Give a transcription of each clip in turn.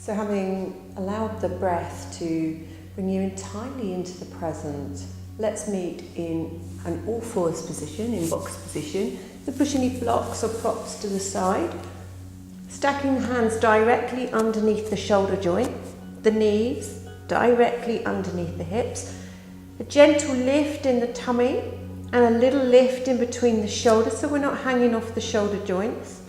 So having allowed the breath to bring you entirely into the present, let's meet in an all fours position, in box position. So push any blocks or props to the side. Stacking the hands directly underneath the shoulder joint, the knees directly underneath the hips. A gentle lift in the tummy and a little lift in between the shoulders so we're not hanging off the shoulder joints.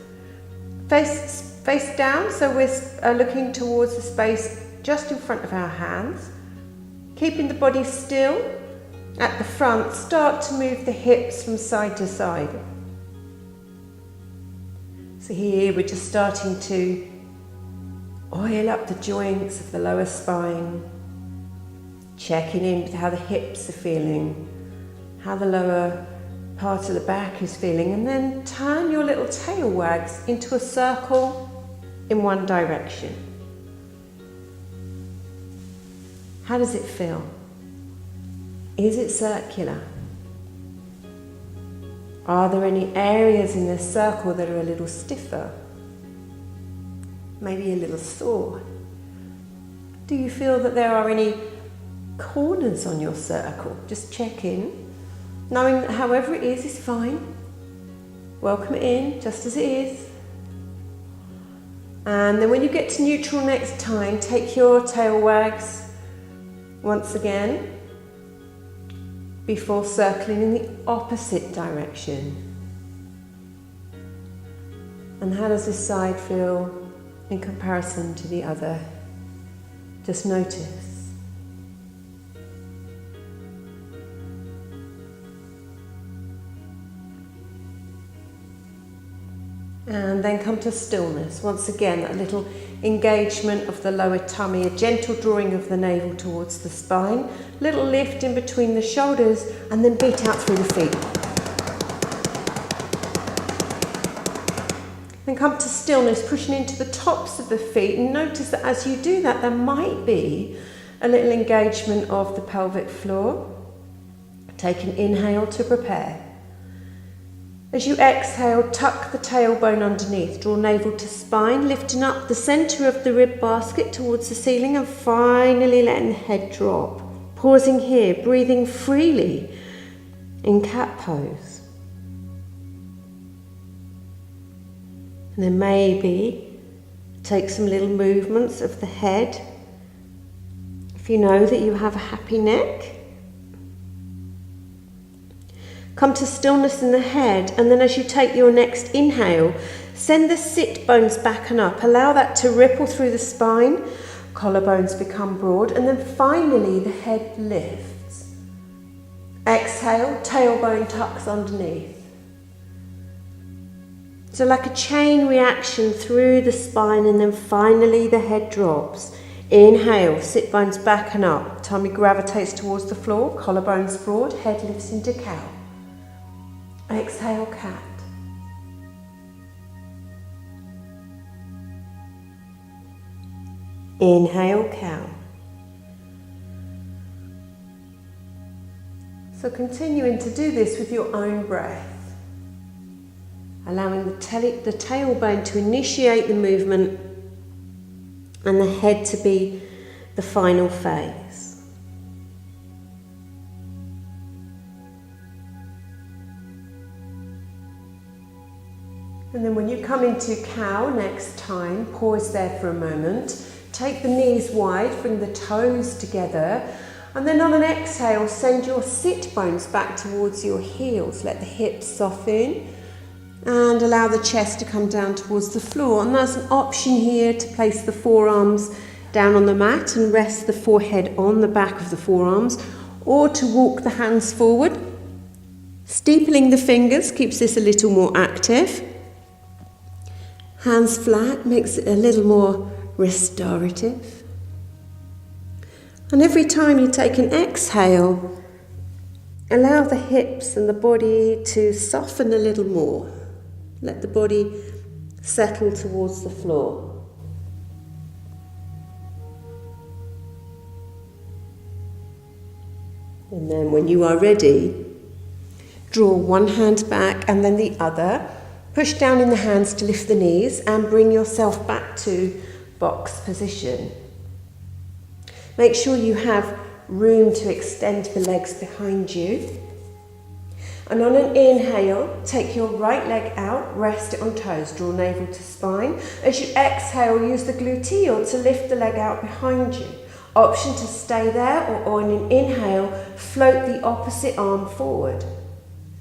Face down, so we're looking towards the space just in front of our hands. Keeping the body still. At the front, start to move the hips from side to side. So here we're just starting to oil up the joints of the lower spine, checking in with how the hips are feeling, how the lower part of the back is feeling, and then turn your little tail wags into a circle in one direction. How does it feel? Is it circular? Are there any areas in this circle that are a little stiffer? Maybe a little sore? Do you feel that there are any corners on your circle? Just check in, knowing that however it is fine. Welcome it in just as it is. And then when you get to neutral next time, take your tail wags once again before circling in the opposite direction. And how does this side feel in comparison to the other? Just notice. And then come to stillness. Once again, a little engagement of the lower tummy, a gentle drawing of the navel towards the spine, little lift in between the shoulders, and then beat out through the feet. Then come to stillness, pushing into the tops of the feet, and notice that as you do that, there might be a little engagement of the pelvic floor. Take an inhale to prepare. As you exhale, tuck the tailbone underneath, draw navel to spine, lifting up the centre of the rib basket towards the ceiling, and finally letting the head drop. Pausing here, breathing freely in cat pose. And then maybe take some little movements of the head. If you know that you have a happy neck, come to stillness in the head, and then as you take your next inhale, send the sit bones back and up. Allow that to ripple through the spine, collarbones become broad, and then finally the head lifts. Exhale, tailbone tucks underneath. So like a chain reaction through the spine, and then finally the head drops. Inhale, sit bones back and up, tummy gravitates towards the floor, collarbones broad, head lifts into cow. Exhale, cat. Inhale, cow. So continuing to do this with your own breath, allowing the tailbone to initiate the movement and the head to be the final phase. And then when you come into cow next time, pause there for a moment. Take the knees wide, bring the toes together, and then on an exhale, send your sit bones back towards your heels. Let the hips soften and allow the chest to come down towards the floor. And there's an option here to place the forearms down on the mat and rest the forehead on the back of the forearms, or to walk the hands forward. Steepling the fingers keeps this a little more active. Hands flat makes it a little more restorative. And every time you take an exhale, allow the hips and the body to soften a little more. Let the body settle towards the floor. And then when you are ready, draw one hand back and then the other. Push down in the hands to lift the knees and bring yourself back to box position. Make sure you have room to extend the legs behind you. And on an inhale, take your right leg out, rest it on toes, draw navel to spine. As you exhale, use the gluteal to lift the leg out behind you. Option to stay there, or on an inhale, float the opposite arm forward.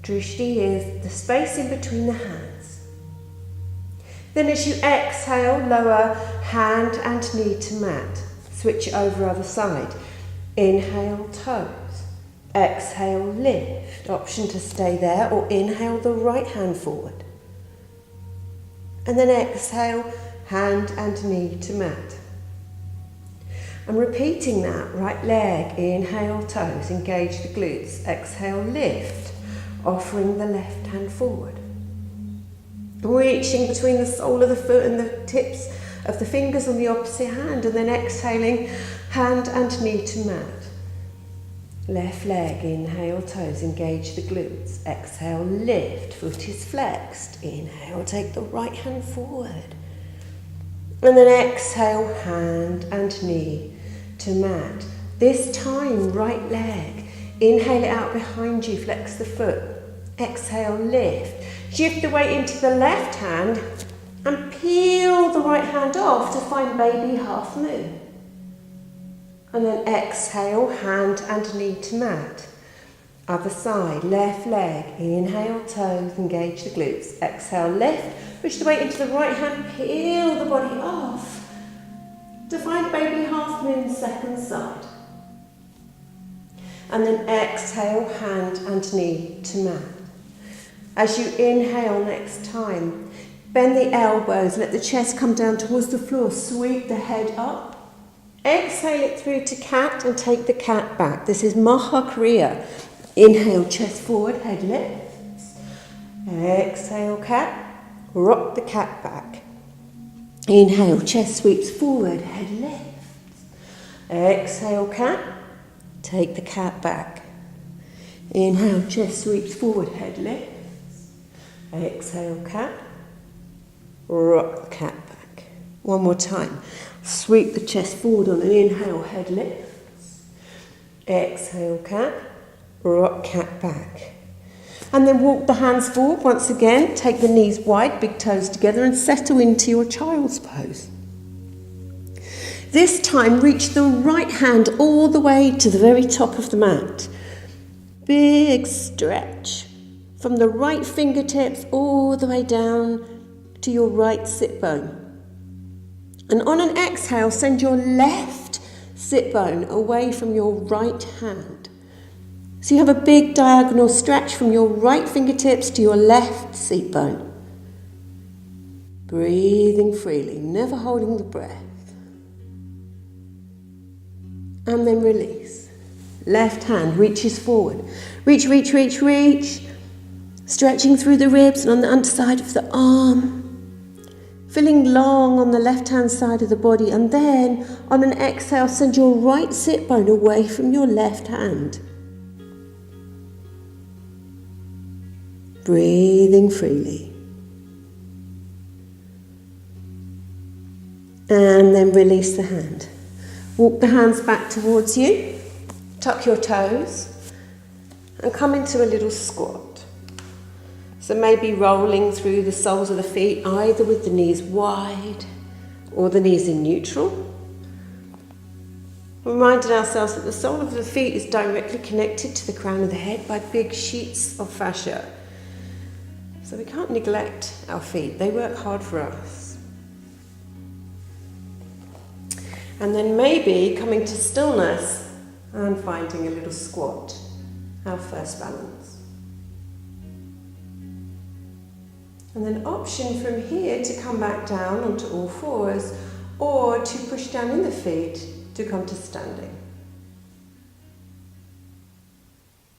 Drishti is the space in between the hands. Then as you exhale, lower hand and knee to mat. Switch over other side. Inhale, toes. Exhale, lift. Option to stay there, or inhale the right hand forward. And then exhale, hand and knee to mat. And repeating that, right leg, inhale, toes, engage the glutes. Exhale, lift, offering the left hand forward. Reaching between the sole of the foot and the tips of the fingers on the opposite hand, and then exhaling, hand and knee to mat. Left leg, inhale, toes, engage the glutes. Exhale, lift, foot is flexed. Inhale, take the right hand forward. And then exhale, hand and knee to mat. This time, right leg. Inhale it out behind you, flex the foot. Exhale, lift. Shift the weight into the left hand and peel the right hand off to find baby half moon. And then exhale, hand and knee to mat. Other side, left leg, inhale, toes, engage the glutes. Exhale, lift, push the weight into the right hand, peel the body off to find baby half moon, second side. And then exhale, hand and knee to mat. As you inhale next time, bend the elbows, let the chest come down towards the floor, sweep the head up. Exhale it through to cat and take the cat back. This is Maha Kriya. Inhale, chest forward, head lifts. Exhale, cat. Rock the cat back. Inhale, chest sweeps forward, head lifts. Exhale, cat. Take the cat back. Inhale, chest sweeps forward, head lifts. Exhale, cat. Rock the cat back. One more time. Sweep the chest forward on an inhale, head lifts. Exhale, cat. Rock cat back. And then walk the hands forward once again. Take the knees wide, big toes together, and settle into your child's pose. This time, reach the right hand all the way to the very top of the mat. Big stretch from the right fingertips all the way down to your right sit bone. And on an exhale, send your left sit bone away from your right hand. So you have a big diagonal stretch from your right fingertips to your left sit bone. Breathing freely, never holding the breath. And then release. Left hand reaches forward. Reach, reach, reach, reach. Stretching through the ribs and on the underside of the arm. Feeling long on the left-hand side of the body, and then on an exhale, send your right sit bone away from your left hand. Breathing freely. And then release the hand. Walk the hands back towards you, tuck your toes, and come into a little squat. So maybe rolling through the soles of the feet, either with the knees wide or the knees in neutral. Reminding ourselves that the sole of the feet is directly connected to the crown of the head by big sheets of fascia. So we can't neglect our feet, they work hard for us. And then maybe coming to stillness and finding a little squat, our first balance. And then option from here to come back down onto all fours, or to push down in the feet to come to standing.